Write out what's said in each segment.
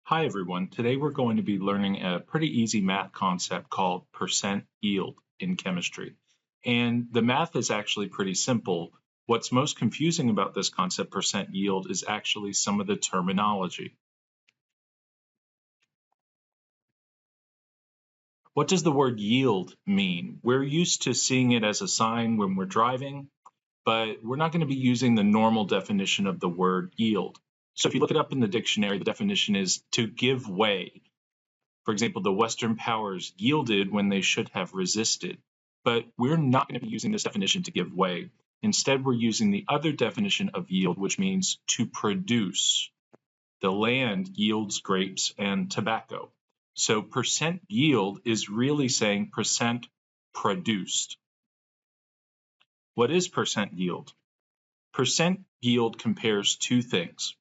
Hi everyone, today we're going to be learning a pretty easy math concept called percent yield in chemistry. And the math is actually pretty simple. What's most confusing about this concept, percent yield, is actually some of the terminology. What does the word yield mean? We're used to seeing it as a sign when we're driving, but we're not going to be using the normal definition of the word yield. So if you look it up in the dictionary, the definition is to give way. For example, the Western powers yielded when they should have resisted. But we're not going to be using this definition to give way. Instead, we're using the other definition of yield, which means to produce. The land yields grapes and tobacco. So percent yield is really saying percent produced. What is percent yield? Percent yield compares two things.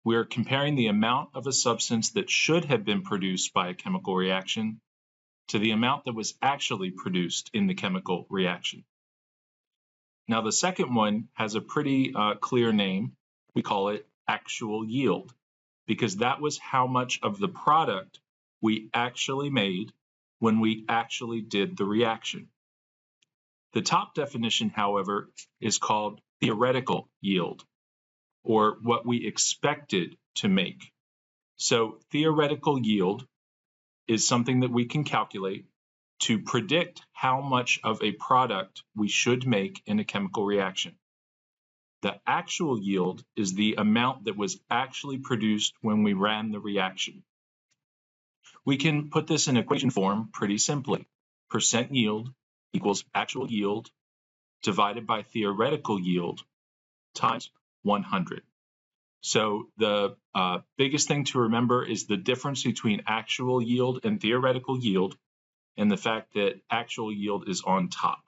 We are comparing the amount of a substance that should have been produced by a chemical reaction to the amount that was actually produced in the chemical reaction. Now, the second one has a pretty clear name. We call it actual yield, because that was how much of the product we actually made when we actually did the reaction. The top definition, however, is called theoretical yield, or what we expected to make. So theoretical yield is something that we can calculate to predict how much of a product we should make in a chemical reaction. The actual yield is the amount that was actually produced when we ran the reaction. We can put this in equation form pretty simply. Percent yield equals actual yield divided by theoretical yield times 100. So the biggest thing to remember is the difference between actual yield and theoretical yield, and the fact that actual yield is on top.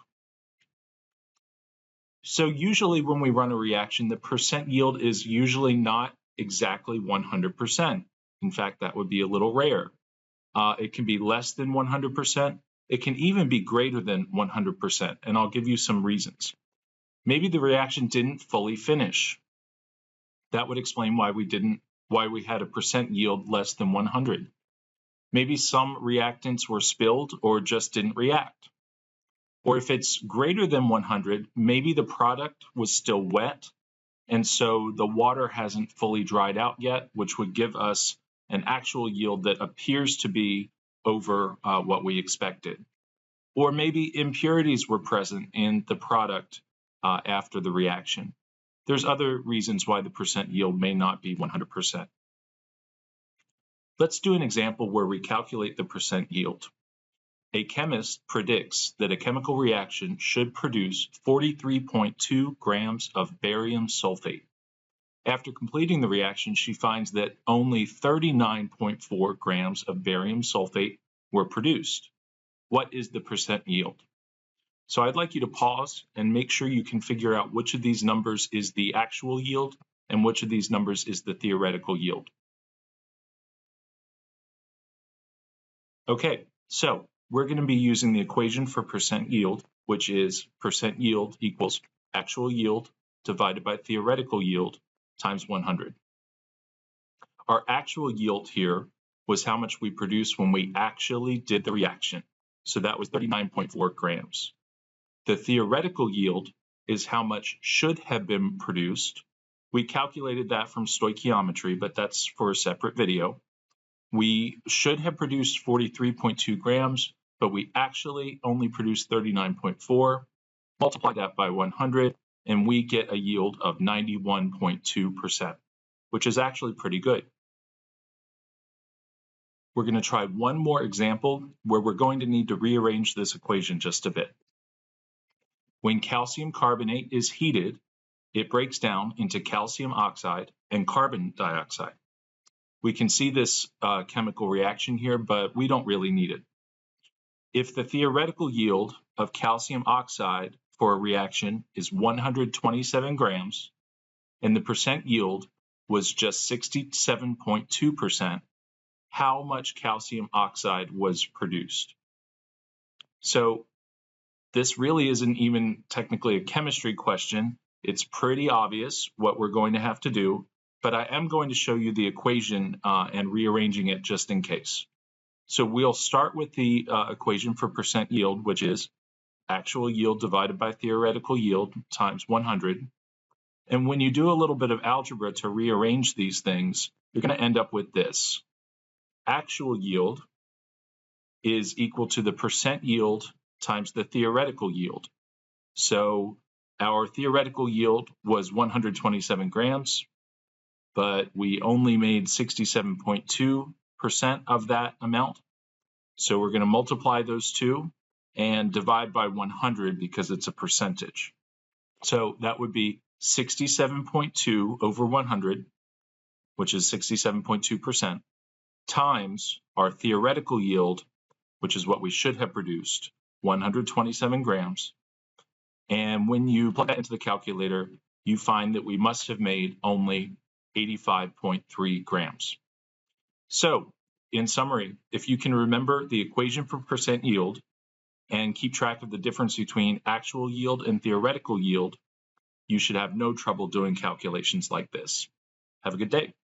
So usually when we run a reaction, the percent yield is usually not exactly 100%. In fact, that would be a little rare. It can be less than 100%. It can even be greater than 100%, and I'll give you some reasons. Maybe the reaction didn't fully finish. That would explain why we had a percent yield less than 100. Maybe some reactants were spilled or just didn't react. Or if it's greater than 100, maybe the product was still wet, and so the water hasn't fully dried out yet, which would give us an actual yield that appears to be over what we expected. Or maybe impurities were present in the product after the reaction. There's other reasons why the percent yield may not be 100%. Let's do an example where we calculate the percent yield. A chemist predicts that a chemical reaction should produce 43.2 grams of barium sulfate. After completing the reaction, she finds that only 39.4 grams of barium sulfate were produced. What is the percent yield? So I'd like you to pause and make sure you can figure out which of these numbers is the actual yield and which of these numbers is the theoretical yield. Okay, so we're going to be using the equation for percent yield, which is percent yield equals actual yield divided by theoretical yield times 100. Our actual yield here was how much we produced when we actually did the reaction. So that was 39.4 grams. The theoretical yield is how much should have been produced. We calculated that from stoichiometry, but that's for a separate video. We should have produced 43.2 grams, but we actually only produced 39.4. Multiply that by 100, and we get a yield of 91.2%, which is actually pretty good. We're going to try one more example where we're going to need to rearrange this equation just a bit. When calcium carbonate is heated, it breaks down into calcium oxide and carbon dioxide. We can see this chemical reaction here, but we don't really need it. If the theoretical yield of calcium oxide for a reaction is 127 grams, and the percent yield was just 67.2%, how much calcium oxide was produced? So this really isn't even technically a chemistry question. It's pretty obvious what we're going to have to do, but I am going to show you the equation and rearranging it just in case. So we'll start with the equation for percent yield, which is actual yield divided by theoretical yield times 100. And when you do a little bit of algebra to rearrange these things, you're going to end up with this. Actual yield is equal to the percent yield times the theoretical yield. So our theoretical yield was 127 grams, but we only made 67.2% of that amount. So we're going to multiply those two and divide by 100 because it's a percentage. So that would be 67.2 over 100, which is 67.2%, times our theoretical yield, which is what we should have produced, 127 grams. And when you plug that into the calculator, you find that we must have made only 85.3 grams. So, in summary, if you can remember the equation for percent yield and keep track of the difference between actual yield and theoretical yield, you should have no trouble doing calculations like this. Have a good day.